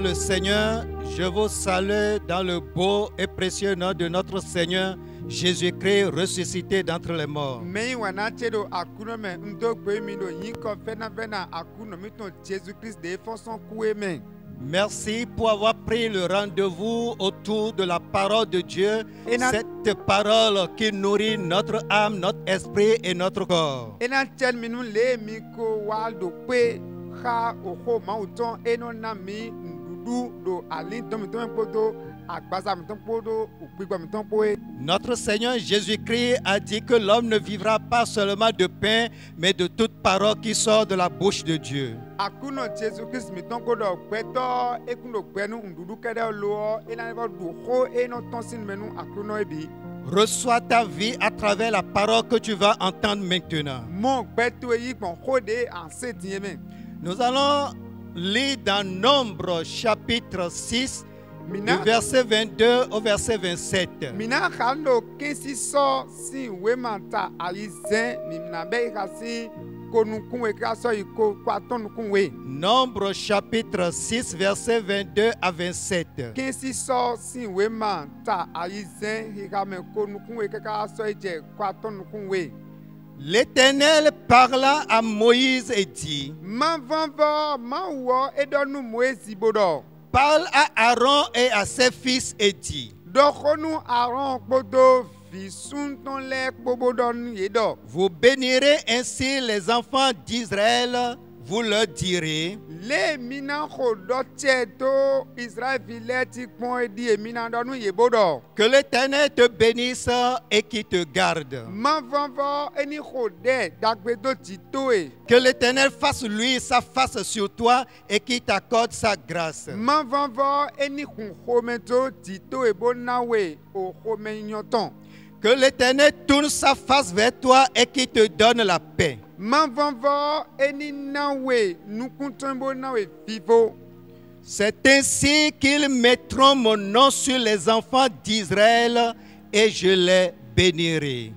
dans le Seigneur, je vous salue dans le beau et précieux nom de notre Seigneur Jésus-Christ ressuscité d'entre les morts. Merci pour avoir pris le rendez-vous autour de la parole de Dieu, cette parole qui nourrit notre âme, notre esprit et notre corps. Notre Seigneur Jésus-Christ a dit que l'homme ne vivra pas seulement de pain, mais de toute parole qui sort de la bouche de Dieu. Reçois ta vie à travers la parole que tu vas entendre maintenant. Nous allons lire dans Nombre chapitre 6, du verset 22 au verset 27. Nombre chapitre 6, verset 22 à 27. L'Éternel parla à Moïse et dit: parle à Aaron et à ses fils et dit: vous bénirez ainsi les enfants d'Israël, vous leur direz: que l'Éternel te bénisse et qui te garde. Que l'Éternel fasse luire sa face sur toi et qui t'accorde sa grâce. Que l'Éternel tourne sa face vers toi et qui te donne la paix. C'est ainsi qu'ils mettront mon nom sur les enfants d'Israël et je les bénirai.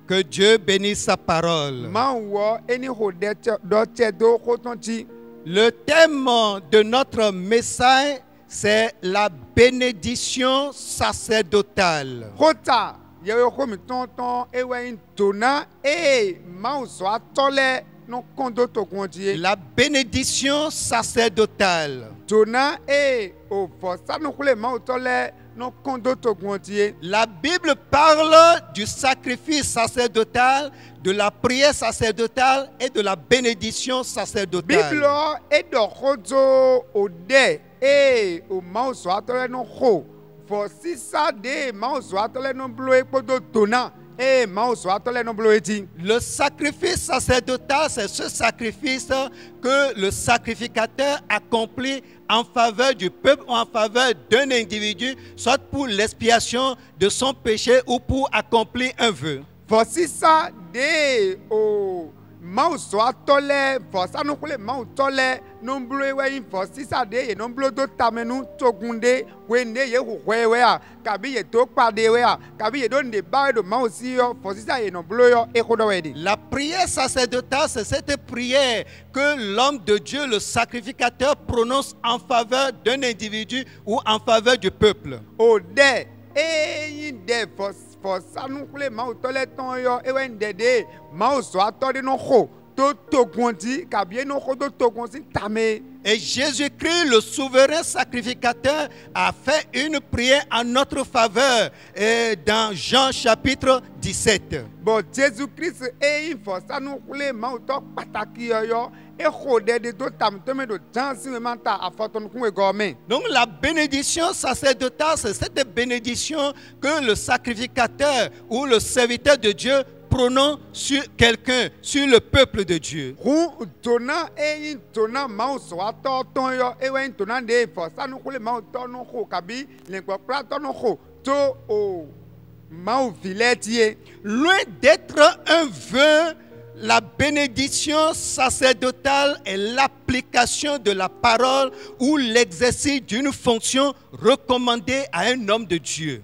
Que Dieu bénisse sa parole. Le thème de notre message, c'est la bénédiction sacerdotale. La bénédiction sacerdotale. La Bible parle du sacrifice sacerdotal, de la prière sacerdotale et de la bénédiction sacerdotale. Le sacrifice sacerdotal, c'est ce sacrifice que le sacrificateur accomplit en faveur du peuple ou en faveur d'un individu, soit pour l'expiation de son péché ou pour accomplir un vœu. La prière sacerdotale, c'est cette prière que l'homme de Dieu, le sacrificateur, prononce en faveur d'un individu ou en faveur du peuple. Et Jésus-Christ, le souverain sacrificateur, a fait une prière en notre faveur dans Jean chapitre 17. Donc la bénédiction sacerdotale, c'est cette bénédiction que le sacrificateur ou le serviteur de Dieu prononce sur quelqu'un, sur le peuple de Dieu. Loin d'être un vœu, la bénédiction sacerdotale est l'application de la parole ou l'exercice d'une fonction recommandée à un homme de Dieu.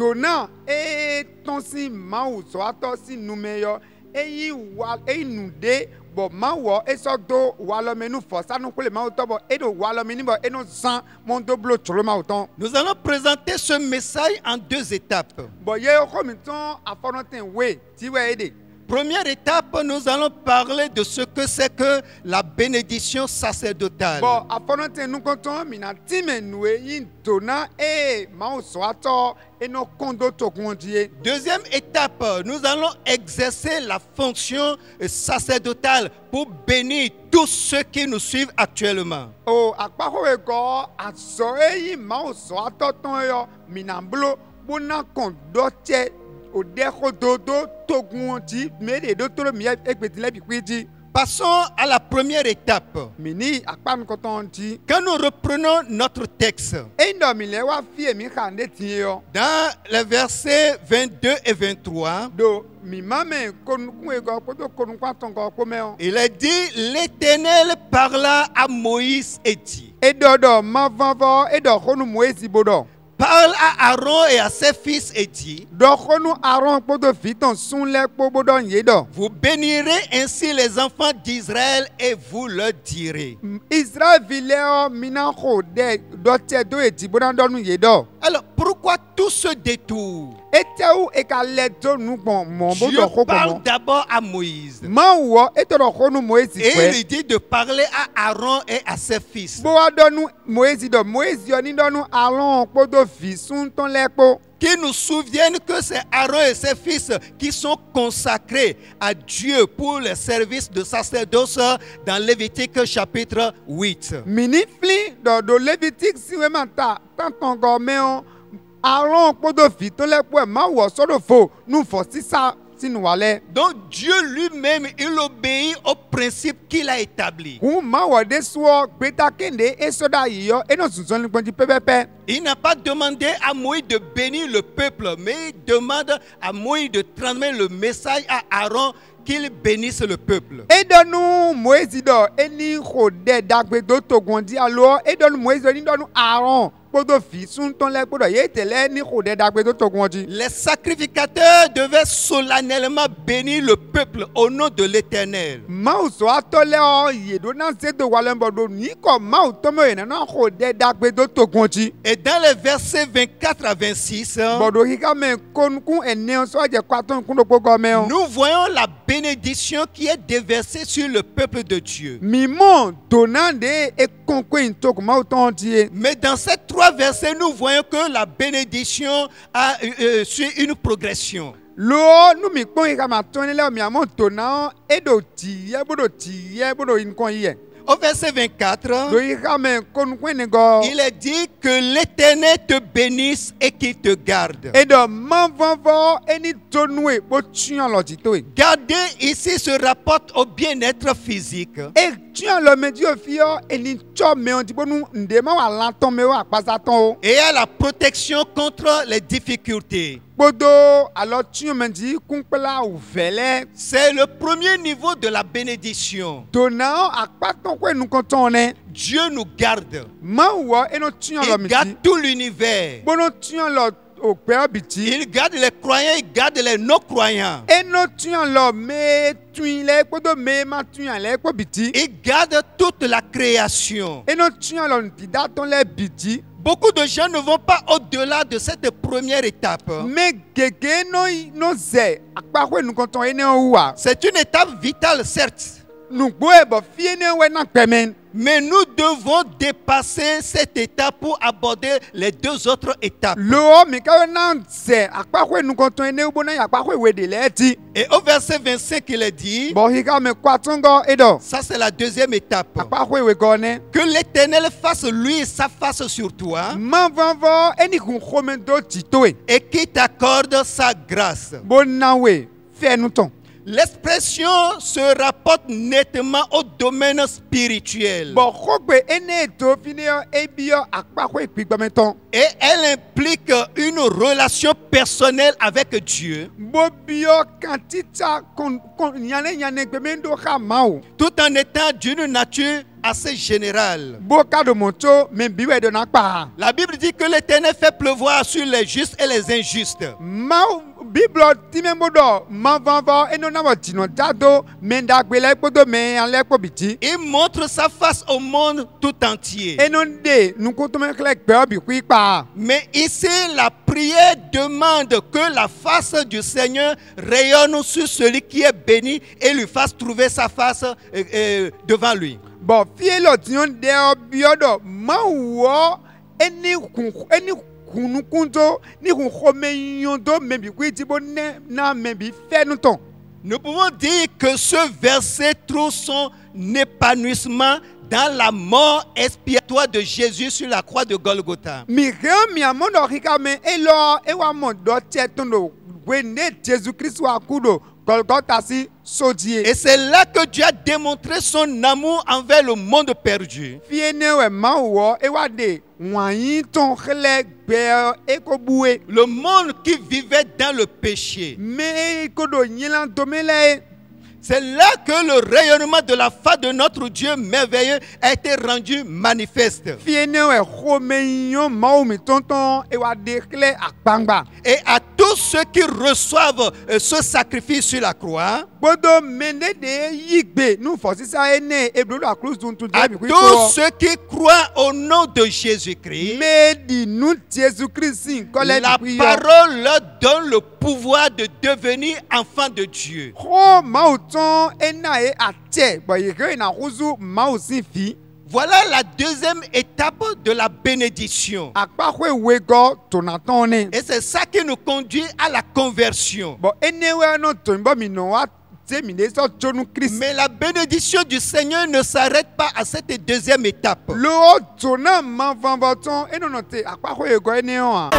tona e tonsi mau so atosi numeyo eyi wa eyi nude bo mawo esodo walomenu forsanu kule mau tobo edo walomeni bo eno san mondo blo cholo mau ton. Nous allons présenter ce message en deux étapes. Bo ye ko mi ton afonoten we ti we ede. Première étape, nous allons parler de ce que c'est que la bénédiction sacerdotale. Bon, afonoten nous konton mina time noue yin tona e mau so ato eno kondo to kondie. Deuxième étape, nous allons exercer la fonction sacerdotale pour bénir tous ceux qui nous suivent actuellement. Oh, akpako we ko aso e yin mau so ato ton yo mina blo bona kondo che odeko dodo togunti me de dotoro mi ekpetile bikwiji. Passons à la première étape. Mini akpam kotonti. Quand nous reprenons notre texte, Endo mi le wa fie mi kande tiyo. dans les versets 22 et 23, Do mi mame kon kwe go poto kon kwa tongo ko meo. il est dit, l'Éternel parla à Moïse et dit, Edo do ma vanvo edo konu Moïse bodo. parle à Aaron et à ses fils et dit, Do konu Aaron poto fiton sun le po bodo yedo. vous bénirez ainsi les enfants d'Israël et vous leur direz. Israël vileo mina ko de do te do eti bodo do nu yedo. Alors, pourquoi tout ce détour? Eteu e ka leto nu bon mon Dieu bodo ko parle bon. d'abord à Moïse. Ma wo eto do konu Moïse Et il kwe. lui dit de parler à Aaron et à ses fils. Bo wa do nu Moïse yo ni do nu Aaron poto fi sun ton lepo. Qui nous souviennent que c'est Aaron et ses fils qui sont consacrés à Dieu pour le service de sacerdoce dans Lévitique chapitre 8. Mini fli do Lévitique si we manta tanton go meon Aaron poto fi ton lepo ma wo so do fo nu fo si sa sinu wale. Donc Dieu lui-même, il obéit au principe qu'il a établi. Ku ma wo de so gbeta kende e so da yo e no sunsun ni ponji pepepe. Il n'a pas demandé à Moïse de bénir le peuple, mais il demande à Moïse de transmettre le message à Aaron qu'il bénisse le peuple. E do nu Moïse do eni ko de dagbe do to gondi alo e do nu Moïse ni do nu Aaron poto fi sun ton lepo do ye tele ni ko de dagbe do to gondi. Les sacrificateurs devaient solennellement bénir le peuple au nom de l'Éternel. Mau so atole o ye do na se do wale mbodo ni ko mau to mo ena na ko de dagbe do to gondi. Et dans les versets 24 à 26, Bodo hika me kon kun ene so je kwaton kun do pogo me o. nous voyons la bénédiction qui est déversée sur le peuple de Dieu. Mi mon donande e konkwen to ko mau ton tie. Mais dans ces trois versets, nous voyons que la bénédiction a suit une progression. Lo nu mi pon hika ma ton le mi amon to na e do ti ye bodo in kon ye. Au verset 24, Do hika me kon kwen go. il est dit que l'Éternel te bénisse et qu'il te garde. E do man vanvo eni tonwe bo tian lo ti to e. Garder ici se rapporte au bien-être physique. E tian lo me di o fi o eni cho me on ti bonu nde ma wa lan ton me o apasa ton o. Et à la protection contre les difficultés. Bodo alors tian me di kun pela ou vele. C'est le premier niveau de la bénédiction. Dona akpaton kwen nou konton ne. Dieu nous garde. Ma wo eno tian lo Il mi garde ti. tout l'univers. Bono tian lo o pe biti. Il garde les croyants, il garde les non-croyants. Eno tian lo me tuin le bodo me ma tuin le ko biti. Il garde toute la création. Eno tian lo ti da ton le biti. Beaucoup de gens ne vont pas au-delà de cette première étape. Me gege no ze akpakwe nou konton ene ouwa. C'est une étape vitale, certes. Nou gwe bo fi ene we nan kpemen. Mais nous devons dépasser cette étape pour aborder les deux autres étapes. Lo mi ka nan ze akpakwe nou konton ene ou bona akpakwe we de le ti. Et au verset 25, il est dit, Bo hika me kwatongo edo. ça c'est la deuxième étape, Akpakwe we gone. que l'Éternel fasse lui sa face sur toi Man vanvo eni kun khomen do ti to e. et qu'il t'accorde sa grâce. Bon nan we fe nou ton. L'expression se rapporte nettement au domaine spirituel Bon khogbe ene to fini yo ebio akpakwe pigbamen ton. et elle implique une relation personnelle avec Dieu, Bo bio kantita kon nyane gbemen do ka mawo. tout en étant d'une nature assez général. boka do moncho men biwe do nakpa La Bible dit que l'Éternel fait pleuvoir sur les justes et les injustes. ma bible timembo do ma vanvo eno na wotino dado men dagbele podo men anle pobiti Il montre sa face au monde tout entier. eno de nukoto men klek pe obi kwipa Mais ici, la prière demande que la face du Seigneur rayonne sur celui qui est béni et lui fasse trouver sa face devant lui. bo fielo tion de obiodo ma wo eni kunukunzo ni kunhomeyondo mebi kwitibo ne na mebi fenuton. Nous pouvons dire que ce verset trouve son épanouissement dans la mort expiatoire de Jésus sur la croix de Golgotha. Mi amondo rikame elo ewa mondo tietondo wene Jésus Christ wa kudo Golgotha si sodie. Et c'est là que Dieu a démontré son amour envers le monde perdu. Fienewe mawo ewa de wanyi ton khle gbe ekobue. Le monde qui vivait dans le péché. Me kodo nyilan domele. C'est là que le rayonnement de la face de notre Dieu merveilleux a été rendu manifeste. Fienewe khomeyon mawo mi tonton ewa de khle akpangba. Et à tous ceux qui reçoivent ce sacrifice sur la croix, Bodo mende de yigbe nu fosisa ene eblo la cruz tuntu à tous ceux qui croient au nom de Jésus-Christ, me di nu Jésus Christ sin kole la di parole leur donne le pouvoir de devenir enfants de Dieu. ho mauton enae atie boyege na huzu mausi fi Voilà la deuxième étape de la bénédiction. akpakwe wego tonatone Et c'est ça qui nous conduit à la conversion. bo enewe no tonbo mi no wa te mi de so jonu Christ Mais la bénédiction du Seigneur ne s'arrête pas à cette deuxième étape. lo tona ma vanvoton enonote akpakwe wego ene ho